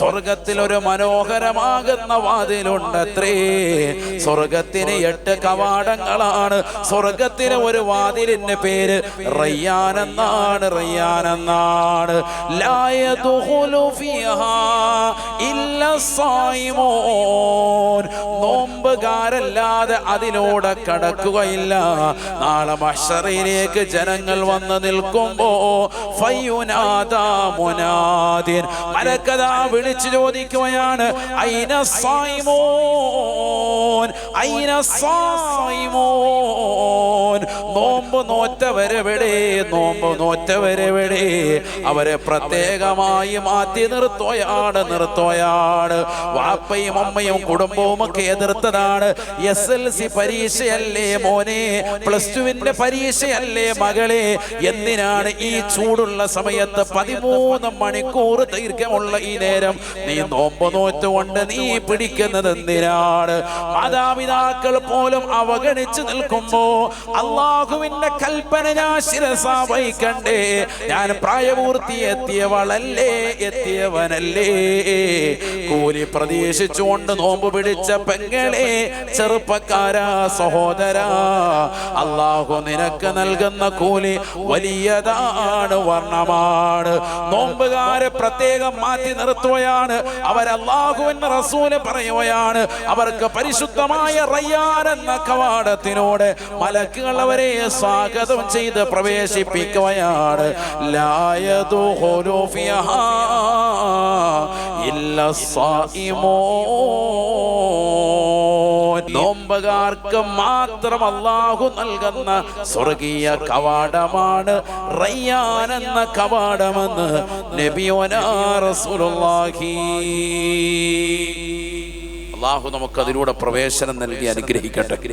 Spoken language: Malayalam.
സ്വർഗത്തിൽ ഒരു മനോഹരമാകുന്ന വാതിലുണ്ടത്രേ. സ്വർഗത്തിന് 8 കവാടങ്ങളാണ്. സ്വർഗത്തിന് ഒരു വാതിലിന്റെ പേര് റയ്യാൻ എന്നാണ്. റയ്യാൻ എന്നാണ്. ലാ യദ്ഖുലു ഫീഹാ ഇല്ലാ സ്സായിമൂൻ. നോമ്പുകാരല്ലാതെ അതിലൂടെ കടക്കുകയില്ല. നാളെ മഹ്ശറിലേക്ക് ജനങ്ങൾ വന്ന് നിൽക്കുമ്പോ ഫയുനാദാ മുനാദിൻ, മലക്കതാ വിളിച്ചു ചോദിക്കുകയാണ്, ഐന സ്സായിമൂൻ, ഐന സ്സായിമൂൻ. നോമ്പ് നോറ്റവരെവിടെ? നോമ്പ് നോറ്റവരെവിടെ? അവരെ പ്രത്യേകമായി മാറ്റി നിർത്തുകയാണ്. വാപ്പയും അമ്മയും കുടുംബവും ഒക്കെ എതിർത്തതാണ്. SLC പരീക്ഷയല്ലേ മോനെ, +2 പരീക്ഷയല്ലേ മകളെ, എന്തിനാണ് ഈ ചൂടുള്ള സമയത്ത് 13 മണിക്കൂർ ദൈർഘ്യമുള്ള ഈ നേരം നീ നോമ്പ് നോറ്റുകൊണ്ട് നീ പിടിക്കുന്നത് എന്തിനാണ്? മാതാപിതാക്കൾ പോലും അവഗണിച്ചു നിൽക്കുമ്പോ അള്ളാഹുവിന്റെ കൽപ്പന ഞാൻ ശിരസാ വഹിക്കണ്ടേ? ഞാൻ പ്രായപൂർത്തി എത്തിയവളല്ലേ, എത്തിയവനല്ലേ? കൂലി പ്രതീക്ഷിച്ചുകൊണ്ട് നോമ്പ് പിടിച്ച പെങ്ങളെ, ചെറുപ്പക്കാരാ, സഹോദരാ, അള്ളാഹു നിനക്ക് നൽകുന്ന കൂലി വലിയതാണ്, വർണ്ണമാണ്. നോമ്പുകാരെ പ്രത്യേകം മാറ്റി നിർത്തുകയാണ്. അവരല്ലാഹുവിന്റെ റസൂല് പറയുകയാണ്, അവർക്ക് പരിശുദ്ധമായ റയ്യാൻ എന്ന കവാടത്തിനോട് മലക്കുകൾ അവരെ സ്വാഗതം ചെയ്ത് പ്രവേശിപ്പിക്കുകയാണ്. ലാ യദ്ഖുലു ഫീഹാ ഇല്ലാ സ്സായിമൂൻ. നോമ്പുകാർക്ക് മാത്രം അല്ലാഹു നൽകുന്ന സ്വർഗീയ കവാടമാണ് റയ്യാൻ എന്ന കവാടമെന്ന് നബിയുനാ റസൂലുള്ളാഹി. അല്ലാഹു നമുക്ക് അതിലൂടെ പ്രവേശനം നൽകി അനുഗ്രഹിക്കട്ടെ.